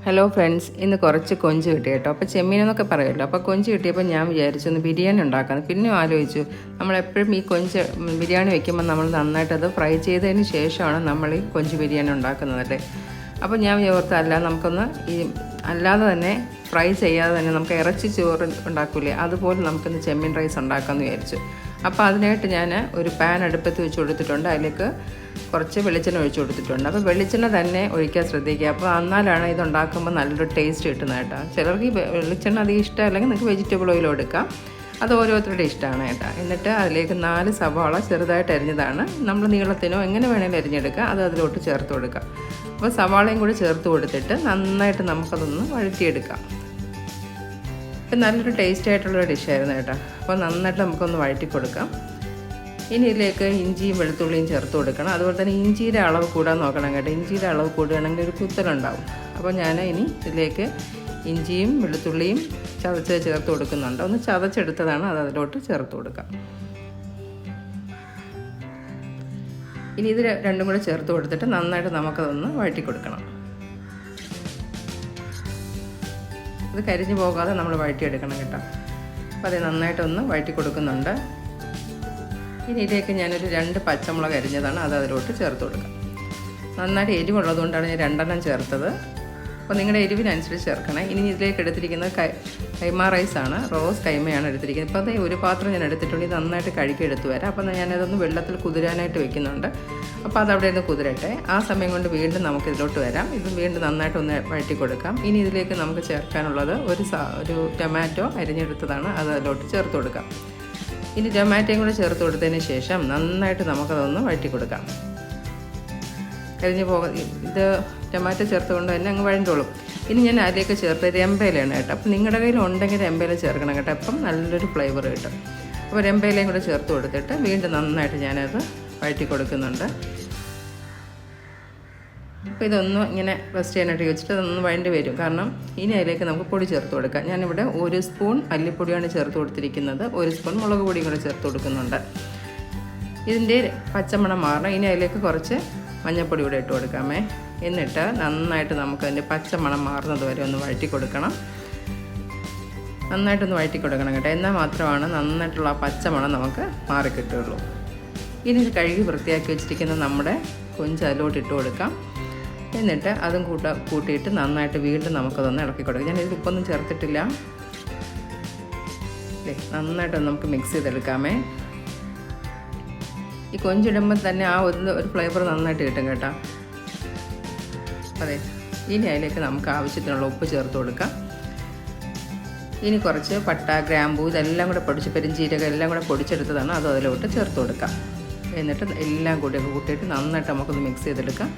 Hello friends, ഇന്ന് കുറച്ച് കൊഞ്ച് കിട്ടി കേട്ടോ. അപ്പോൾ ചെമ്മീനെന്നൊക്കെ പറയുമല്ലോ. അപ്പോൾ കൊഞ്ച് കിട്ടിയപ്പോൾ ഞാൻ വിചാരിച്ചു ഒന്ന് ബിരിയാണി ഉണ്ടാക്കാമെന്ന്. പിന്നെ ആലോചിച്ചു, നമ്മളെപ്പോഴും ഈ കൊഞ്ച് ബിരിയാണി വയ്ക്കുമ്പോൾ നമ്മൾ നന്നായിട്ടത് ഫ്രൈ ചെയ്തതിന് ശേഷമാണ് നമ്മൾ ഈ കൊഞ്ച് ബിരിയാണി ഉണ്ടാക്കുന്നതല്ലേ. അപ്പോൾ ഞാൻ ഓർത്ത് നമുക്കൊന്ന് അല്ലാതെ തന്നെ ഫ്രൈ ചെയ്യാതെ തന്നെ നമുക്ക് ഇറച്ചി ചോറ് ഉണ്ടാക്കൂലേ, അതുപോലെ നമുക്കിന്ന് ചെമ്മീൻ റൈസ് ഉണ്ടാക്കാമെന്ന് വിചാരിച്ചു. അപ്പോൾ അതിനായിട്ട് ഞാൻ ഒരു പാൻ അടുപ്പത്ത് വെച്ച് കൊടുത്തിട്ടുണ്ട്. അതിലേക്ക് കുറച്ച് വെളിച്ചെണ്ണ ഒഴിച്ച് കൊടുത്തിട്ടുണ്ട്. അപ്പോൾ വെളിച്ചെണ്ണ തന്നെ ഒഴിക്കാൻ ശ്രദ്ധിക്കുക. അപ്പോൾ എന്നാലാണ് ഇതുണ്ടാക്കുമ്പോൾ നല്ലൊരു ടേസ്റ്റ് കിട്ടുന്നത് കേട്ടോ. ചിലർക്ക് ഈ വെളിച്ചെണ്ണ അധികം ഇഷ്ടമല്ലെങ്കിൽ നിങ്ങൾക്ക് വെജിറ്റബിൾ ഓയിൽ എടുക്കാം. അത് ഓരോരുത്തരുടെ ഇഷ്ടമാണ് കേട്ടോ. എന്നിട്ട് അതിലേക്ക് 4 സവാള ചെറുതായിട്ട് അരിഞ്ഞതാണ്. നമ്മൾ നീളത്തിനോ എങ്ങനെ വേണമെങ്കിലും അരിഞ്ഞെടുക്കുക. അത് അതിലോട്ട് ചേർത്ത് കൊടുക്കുക. അപ്പോൾ സവാളയും കൂടി ചേർത്ത് കൊടുത്തിട്ട് നന്നായിട്ട് നമുക്കതൊന്ന് വഴറ്റിയെടുക്കാം. ഇപ്പം നല്ലൊരു ടേസ്റ്റ് ആയിട്ടുള്ളൊരു ഡിഷായിരുന്നു കേട്ടോ. അപ്പോൾ നന്നായിട്ട് നമുക്കൊന്ന് വഴറ്റി കൊടുക്കാം. ഇനി ഇതിലേക്ക് ഇഞ്ചിയും വെളുത്തുള്ളിയും ചേർത്ത് കൊടുക്കണം. അതുപോലെ തന്നെ ഇഞ്ചിയുടെ അളവ് കൂടാൻ നോക്കണം കേട്ടോ. ഇഞ്ചിയുടെ അളവ് കൂടുകയാണെങ്കിൽ ഒരു കുത്തലുണ്ടാവും. അപ്പോൾ ഞാൻ ഇനി ഇതിലേക്ക് ഇഞ്ചിയും വെളുത്തുള്ളിയും ചതച്ച് ചേർത്ത് കൊടുക്കുന്നുണ്ട്. ഒന്ന് ചതച്ചെടുത്തതാണ്, അത് അതിലോട്ട് ചേർത്ത് കൊടുക്കാം. ഇനി ഇത് രണ്ടും കൂടെ ചേർത്ത് കൊടുത്തിട്ട് നന്നായിട്ട് നമുക്കതൊന്ന് വഴറ്റി കൊടുക്കണം. ഇത് കരിഞ്ഞു പോകാതെ നമ്മൾ വഴറ്റിയെടുക്കണം കേട്ടോ. അപ്പോൾ അത് നന്നായിട്ടൊന്ന് വഴറ്റി കൊടുക്കുന്നുണ്ട്. ഇനി ഇതിലേക്ക് ഞാനൊരു 2 പച്ചമുളക് അരിഞ്ഞതാണ്, അത് അതിലോട്ട് ചേർത്ത് കൊടുക്കാം. നന്നായിട്ട് എരിവുള്ളതുകൊണ്ടാണ് ഞാൻ 2 ചേർത്തത്. അപ്പോൾ നിങ്ങളുടെ എരിവിനനുസരിച്ച് ചേർക്കണേ. ഇനി ഇതിലേക്ക് എടുത്തിരിക്കുന്നത് കൈമ റൈസാണ്, റോസ് കൈമയാണ് എടുത്തിരിക്കുന്നത്. ഇപ്പോൾ അത് ഒരു പാത്രം ഞാൻ എടുത്തിട്ടുണ്ട്. ഇത് നന്നായിട്ട് കഴുകി എടുത്ത് വരാം. അപ്പോൾ ഞാനതൊന്ന് വെള്ളത്തിൽ കുതിരാനായിട്ട് വെക്കുന്നുണ്ട്. അപ്പോൾ അതവിടെ നിന്ന് കുതിരട്ടെ. ആ സമയം കൊണ്ട് വീണ്ടും നമുക്ക് ഇതിലോട്ട് വരാം. ഇത് വീണ്ടും നന്നായിട്ടൊന്ന് വഴറ്റി കൊടുക്കാം. ഇനി ഇതിലേക്ക് നമുക്ക് ചേർക്കാനുള്ളത് ഒരു ടൊമാറ്റോ അരിഞ്ഞെടുത്തതാണ്, അത് അതിലോട്ട് ചേർത്ത് കൊടുക്കാം. ഇനി ടൊമാറ്റോയും കൂടെ ചേർത്ത് കൊടുത്തതിന് ശേഷം നന്നായിട്ട് നമുക്കതൊന്ന് വഴറ്റി കൊടുക്കാം. ഇത് ടൊമാറ്റോ ചേർത്തുകൊണ്ട് തന്നെ അങ്ങ് വഴണ്ടോളും. ഇനി ഞാൻ അതിലേക്ക് ചേർത്ത് രമ്പയിലയാണ് കേട്ടോ. അപ്പം നിങ്ങളുടെ കയ്യിൽ ഉണ്ടെങ്കിൽ രമ്പയില ചേർക്കണം കേട്ടോ. അപ്പം നല്ലൊരു ഫ്ലേവർ കിട്ടും. അപ്പോൾ രമ്പയിലയും കൂടെ ചേർത്ത് കൊടുത്തിട്ട് വീണ്ടും നന്നായിട്ട് ഞാനത് വഴറ്റി കൊടുക്കുന്നുണ്ട്. അപ്പോൾ ഇതൊന്നും ഇങ്ങനെ റെസ്റ്റ് ചെയ്യാനായിട്ട് വെച്ചിട്ട് അതൊന്ന് വഴണ്ടി വരും. കാരണം ഇനി അതിലേക്ക് നമുക്ക് പൊടി ചേർത്ത് കൊടുക്കാം. ഞാനിവിടെ 1 സ്പൂൺ മല്ലിപ്പൊടിയാണ് ചേർത്ത് കൊടുത്തിരിക്കുന്നത്. 1 സ്പൂൺ മുളക് പൊടിയും കൂടെ ചേർത്ത് കൊടുക്കുന്നുണ്ട്. ഇതിൻ്റെ പച്ചമണം മാറണം. ഇനി അതിലേക്ക് കുറച്ച് മഞ്ഞൾപ്പൊടി കൂടെ ഇട്ട് കൊടുക്കാമേ. എന്നിട്ട് നന്നായിട്ട് നമുക്കതിൻ്റെ പച്ചമണം മാറുന്നത് വരെ ഒന്ന് വഴറ്റി കൊടുക്കണം. നന്നായിട്ടൊന്ന് വഴറ്റി കൊടുക്കണം കേട്ടോ. എന്നാൽ മാത്രമാണ് നന്നായിട്ടുള്ള ആ പച്ചമണം നമുക്ക് മാറിക്കിട്ടുള്ളൂ. ഇനി ഇത് കഴുകി വൃത്തിയാക്കി വെച്ചിരിക്കുന്ന നമ്മുടെ കൊഞ്ച് അതിലോട്ട് ഇട്ട് കൊടുക്കാം. എന്നിട്ട് അതും കൂട്ടിയിട്ട് നന്നായിട്ട് വീണ്ടും നമുക്കതൊന്ന് ഇളക്കി കൊടുക്കാം. ഞാനിതിൽ ഉപ്പൊന്നും ചേർത്തിട്ടില്ല. നന്നായിട്ടൊന്ന് നമുക്ക് മിക്സ് ചെയ്തെടുക്കാമേ. ഈ കൊഞ്ചിടുമ്പോൾ തന്നെ ആ ഒരു ഫ്ലേവർ നന്നായിട്ട് കിട്ടും കേട്ടോ. അതെ, ഇനി അതിലേക്ക് നമുക്ക് ആവശ്യത്തിനുള്ള ഉപ്പ് ചേർത്ത് കൊടുക്കാം. ഇനി കുറച്ച് പട്ട, ഗ്രാമ്പൂ ഇതെല്ലാം കൂടെ പൊടിച്ച്, പെരുംജീരകം എല്ലാം കൂടെ പൊടിച്ചെടുത്തതാണ്, അത് അതിലോട്ട് ചേർത്ത് കൊടുക്കാം. എന്നിട്ട് എല്ലാം കൂട്ടിയിട്ട് നന്നായിട്ട് നമുക്കൊന്ന് മിക്സ് ചെയ്തെടുക്കാം.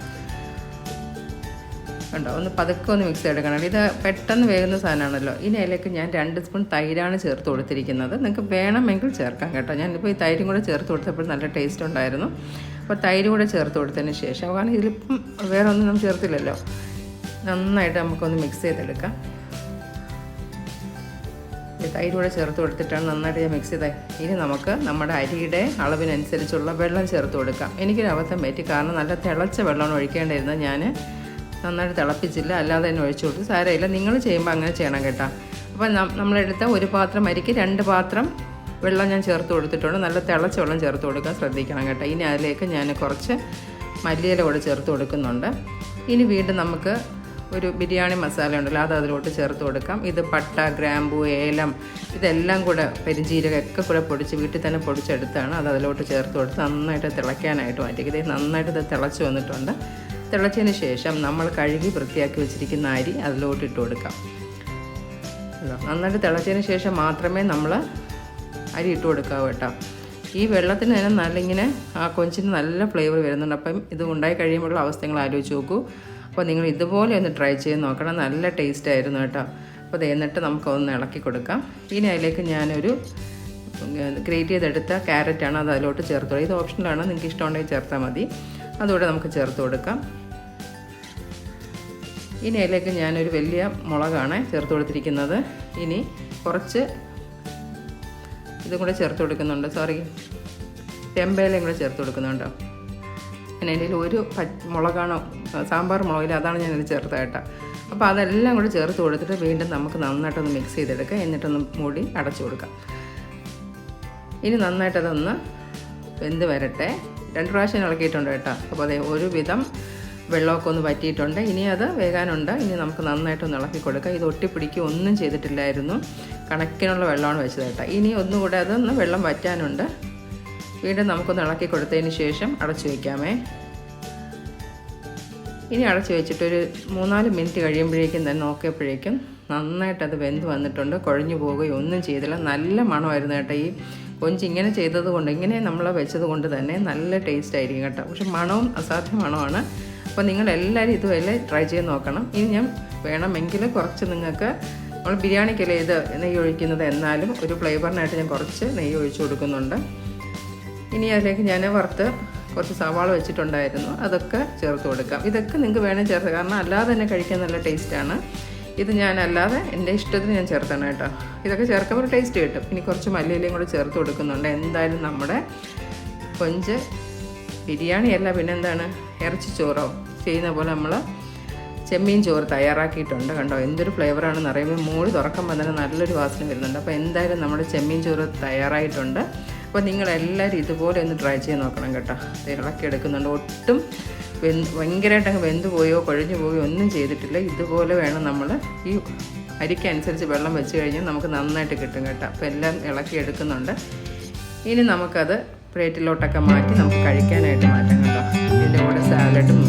ഉണ്ടോ, ഒന്ന് പതുക്കെ ഒന്ന് മിക്സ് ചെയ്തെടുക്കണം. ഇത് പെട്ടെന്ന് വേകുന്ന സാധനമാണല്ലോ. ഇനി അതിലേക്ക് ഞാൻ 2 സ്പൂൺ തൈരാണ് ചേർത്ത് കൊടുത്തിരിക്കുന്നത്. നിങ്ങൾക്ക് വേണമെങ്കിൽ ചേർക്കാം കേട്ടോ. ഞാനിപ്പോൾ ഈ തൈരും കൂടെ ചേർത്ത് കൊടുത്തപ്പോൾ നല്ല ടേസ്റ്റ് ഉണ്ടായിരുന്നു. അപ്പോൾ തൈര് കൂടെ ചേർത്ത് കൊടുത്തതിന് ശേഷം, കാരണം ഇതിലിപ്പം വേറെ ഒന്നും നമ്മൾ ചേർത്തില്ലല്ലോ, നന്നായിട്ട് നമുക്കൊന്ന് മിക്സ് ചെയ്തെടുക്കാം. തൈര് കൂടെ ചേർത്ത് കൊടുത്തിട്ടാണ് നന്നായിട്ട് ഞാൻ മിക്സ് ചെയ്തത്. ഇനി നമുക്ക് നമ്മുടെ അരിയുടെ അളവിനനുസരിച്ചുള്ള വെള്ളം ചേർത്ത് കൊടുക്കാം. എനിക്കൊരു അബദ്ധം പറ്റി, കാരണം നല്ല തിളച്ച വെള്ളമാണ് ഒഴിക്കേണ്ടിയിരുന്നത്. ഞാൻ നന്നായിട്ട് തിളപ്പിച്ചില്ല, അല്ലാതെ തന്നെ ഒഴിച്ചു കൊടുത്തു. സാരമില്ല, നിങ്ങൾ ചെയ്യുമ്പോൾ അങ്ങനെ ചെയ്യണം കേട്ടോ. അപ്പോൾ നമ്മളെടുത്ത 1 പാത്രം അരിക്ക് 2 പാത്രം വെള്ളം ഞാൻ ചേർത്ത് കൊടുത്തിട്ടുണ്ട്. നല്ല തിളച്ച വെള്ളം ചേർത്ത് കൊടുക്കാൻ ശ്രദ്ധിക്കണം കേട്ടോ. ഇനി അതിലേക്ക് ഞാൻ കുറച്ച് മല്ലിയില കൂടെ ചേർത്ത് കൊടുക്കുന്നുണ്ട്. ഇനി വീണ്ടും നമുക്ക് ഒരു ബിരിയാണി മസാല ഉണ്ടല്ലോ, അത് അതിലോട്ട് ചേർത്ത് കൊടുക്കാം. ഇത് പട്ട, ഗ്രാമ്പൂ, ഏലം ഇതെല്ലാം കൂടെ, പെരുംജീരകം ഒക്കെ കൂടെ പൊടിച്ച് വീട്ടിൽ തന്നെ പൊടിച്ചെടുത്താണ്, അത് അതിലോട്ട് ചേർത്ത് കൊടുത്ത് നന്നായിട്ട് തിളയ്ക്കാനായിട്ട് മാറ്റി. ഇത് നന്നായിട്ട് ഇത് തിളച്ച് വന്നിട്ടുണ്ട്. തിളച്ചതിന് ശേഷം നമ്മൾ കഴുകി വൃത്തിയാക്കി വെച്ചിരിക്കുന്ന അരി അതിലോട്ട് ഇട്ട് കൊടുക്കാം. നന്നായിട്ട് തിളച്ചതിന് ശേഷം മാത്രമേ നമ്മൾ അരി ഇട്ട് കൊടുക്കാവൂ കേട്ടോ. ഈ വെള്ളത്തിന് തന്നെ നല്ല ഇങ്ങനെ ആ കൊഞ്ചിന് നല്ല ഫ്ലേവർ വരുന്നുണ്ട്. അപ്പം ഇത് ഉണ്ടായി കഴിയുമ്പോഴുള്ള അവസ്ഥകൾ ആലോചിച്ച് നോക്കൂ. അപ്പോൾ നിങ്ങൾ ഇതുപോലെ ഒന്ന് ട്രൈ ചെയ്ത് നോക്കണം. നല്ല ടേസ്റ്റ് ആയിരുന്നു കേട്ടോ. അപ്പോൾ അത് എന്നിട്ട് നമുക്കൊന്ന് ഇളക്കി കൊടുക്കാം. ഇനി അതിലേക്ക് ഞാനൊരു ഗ്രേറ്റ് ചെയ്തെടുത്ത ക്യാരറ്റാണ്, അത് അതിലോട്ട് ചേർത്ത് കൊടുക്കുക. ഇത് ഓപ്ഷനിലാണ്, നിങ്ങൾക്ക് ഇഷ്ടമുണ്ടെങ്കിൽ ചേർത്താൽ മതി. അതുകൂടെ നമുക്ക് ചേർത്ത് കൊടുക്കാം. ഇനി അതിലേക്ക് ഞാനൊരു വലിയ മുളകാണ് ചേർത്ത് കൊടുത്തിരിക്കുന്നത്. ഇനി കുറച്ച് ഇതും കൂടെ ചേർത്ത് കൊടുക്കുന്നുണ്ട്, ചെമ്പയിലയും കൂടെ ചേർത്ത് കൊടുക്കുന്നുണ്ടോ. പിന്നെ എൻ്റെ ഒരു മുളകാണോ സാമ്പാർ മുളകില്ല, അതാണ് ഞാനിത് ചേർത്ത കേട്ടോ. അപ്പോൾ അതെല്ലാം കൂടി ചേർത്ത് കൊടുത്തിട്ട് വീണ്ടും നമുക്ക് നന്നായിട്ടൊന്ന് മിക്സ് ചെയ്തെടുക്കുക. എന്നിട്ടൊന്ന് മൂടി അടച്ചു കൊടുക്കാം. ഇനി നന്നായിട്ടതൊന്ന് വെന്ത് വരട്ടെ. 2 പ്രാവശ്യം ഇളക്കിയിട്ടുണ്ട് കേട്ടോ. അപ്പോൾ അതേ ഒരുവിധം വെള്ളമൊക്കെ ഒന്ന് വറ്റിയിട്ടുണ്ട്. ഇനി അത് വേകാനുണ്ട്. ഇനി നമുക്ക് നന്നായിട്ടൊന്ന് ഇളക്കി കൊടുക്കാം. ഇത് ഒട്ടിപ്പിടിക്കുക ഒന്നും ചെയ്തിട്ടില്ലായിരുന്നു. കണക്കിനുള്ള വെള്ളമാണ് വെച്ചത് കേട്ടോ. ഇനി ഒന്നുകൂടെ അതൊന്ന് വെള്ളം വറ്റാനുണ്ട്. വീണ്ടും നമുക്കൊന്ന് ഇളക്കി കൊടുത്തതിന് ശേഷം അടച്ചു വയ്ക്കാമേ. ഇനി അടച്ചു വെച്ചിട്ടൊരു 3-4 മിനിറ്റ് കഴിയുമ്പോഴേക്കും തന്നെ നോക്കിയപ്പോഴേക്കും നന്നായിട്ടത് വെന്ത് വന്നിട്ടുണ്ട്. കുഴഞ്ഞു പോവുകയോ ഒന്നും ചെയ്തില്ല. നല്ല മണമായിരുന്നു കേട്ടോ. ഈ കൊഞ്ച് ഇങ്ങനെ ചെയ്തത് കൊണ്ട്, ഇങ്ങനെ നമ്മൾ വെച്ചത് കൊണ്ട് തന്നെ നല്ല ടേസ്റ്റ് ആയിരിക്കും കേട്ടോ. പക്ഷെ മണവും അസാധ്യ മണമാണ്. അപ്പോൾ നിങ്ങളെല്ലാവരും ഇതുവരെ ട്രൈ ചെയ്ത് നോക്കണം. ഇനി ഞാൻ വേണമെങ്കിൽ കുറച്ച് നിങ്ങൾക്ക് നമ്മൾ ബിരിയാണിക്കല്ലേ ഇത് നെയ്യ് ഒഴിക്കുന്നത്, എന്നാലും ഒരു ഫ്ലേവറിനായിട്ട് ഞാൻ കുറച്ച് നെയ്യ് ഒഴിച്ച് കൊടുക്കുന്നുണ്ട്. ഇനി അതിലേക്ക് ഞാൻ വറുത്ത് കുറച്ച് സവാള വെച്ചിട്ടുണ്ടായിരുന്നു, അതൊക്കെ ചേർത്ത് കൊടുക്കാം. ഇതൊക്കെ നിങ്ങൾക്ക് വേണം ചേർത്ത്, കാരണം അല്ലാതെ തന്നെ കഴിക്കാൻ നല്ല ടേസ്റ്റാണ്. ഇത് ഞാൻ അല്ലാതെ എൻ്റെ ഇഷ്ടത്തിന് ഞാൻ ചേർത്താണ് കേട്ടോ. ഇതൊക്കെ ചേർക്കുമ്പോൾ ടേസ്റ്റ് കിട്ടും. ഇനി കുറച്ച് മല്ലിയിലയും കൂടെ ചേർത്ത് കൊടുക്കുന്നുണ്ട്. എന്തായാലും നമ്മുടെ കൊഞ്ച് ബിരിയാണിയല്ല, പിന്നെന്താണ്, ഇറച്ചി ചോറോ ചെയ്യുന്ന പോലെ നമ്മൾ ചെമ്മീൻ ചോറ് തയ്യാറാക്കിയിട്ടുണ്ട്. കണ്ടോ എന്തൊരു ഫ്ലേവറാണെന്ന് അറിയുമ്പോൾ മൂടി തുറക്കുമ്പോൾ തന്നെ നല്ലൊരു വാസന വരുന്നുണ്ട്. അപ്പോൾ എന്തായാലും നമ്മുടെ ചെമ്മീൻ ചോറ് തയ്യാറായിട്ടുണ്ട്. അപ്പോൾ നിങ്ങളെല്ലാവരും ഇതുപോലെ ഒന്ന് ട്രൈ ചെയ്ത് നോക്കണം കേട്ടോ. ഇളക്കി എടുക്കുന്നുണ്ട്. ഒട്ടും ഭയങ്കരമായിട്ട് അങ്ങ് വെന്ത് പോയോ കുഴഞ്ഞു പോയോ ഒന്നും ചെയ്തിട്ടില്ല. ഇതുപോലെ വേണം നമ്മൾ ഈ അരിക്കനുസരിച്ച് വെള്ളം വെച്ച് കഴിഞ്ഞാൽ നമുക്ക് നന്നായിട്ട് കിട്ടും കേട്ടോ. അപ്പോൾ എല്ലാം ഇളക്കി എടുക്കുന്നുണ്ട്. ഇനി നമുക്കത് പ്ലേറ്റിലോട്ടൊക്കെ മാറ്റി നമുക്ക് കഴിക്കാനായിട്ട് മാറ്റാം കേട്ടോ. ഇതിൻ്റെ കൂടെ സാലഡും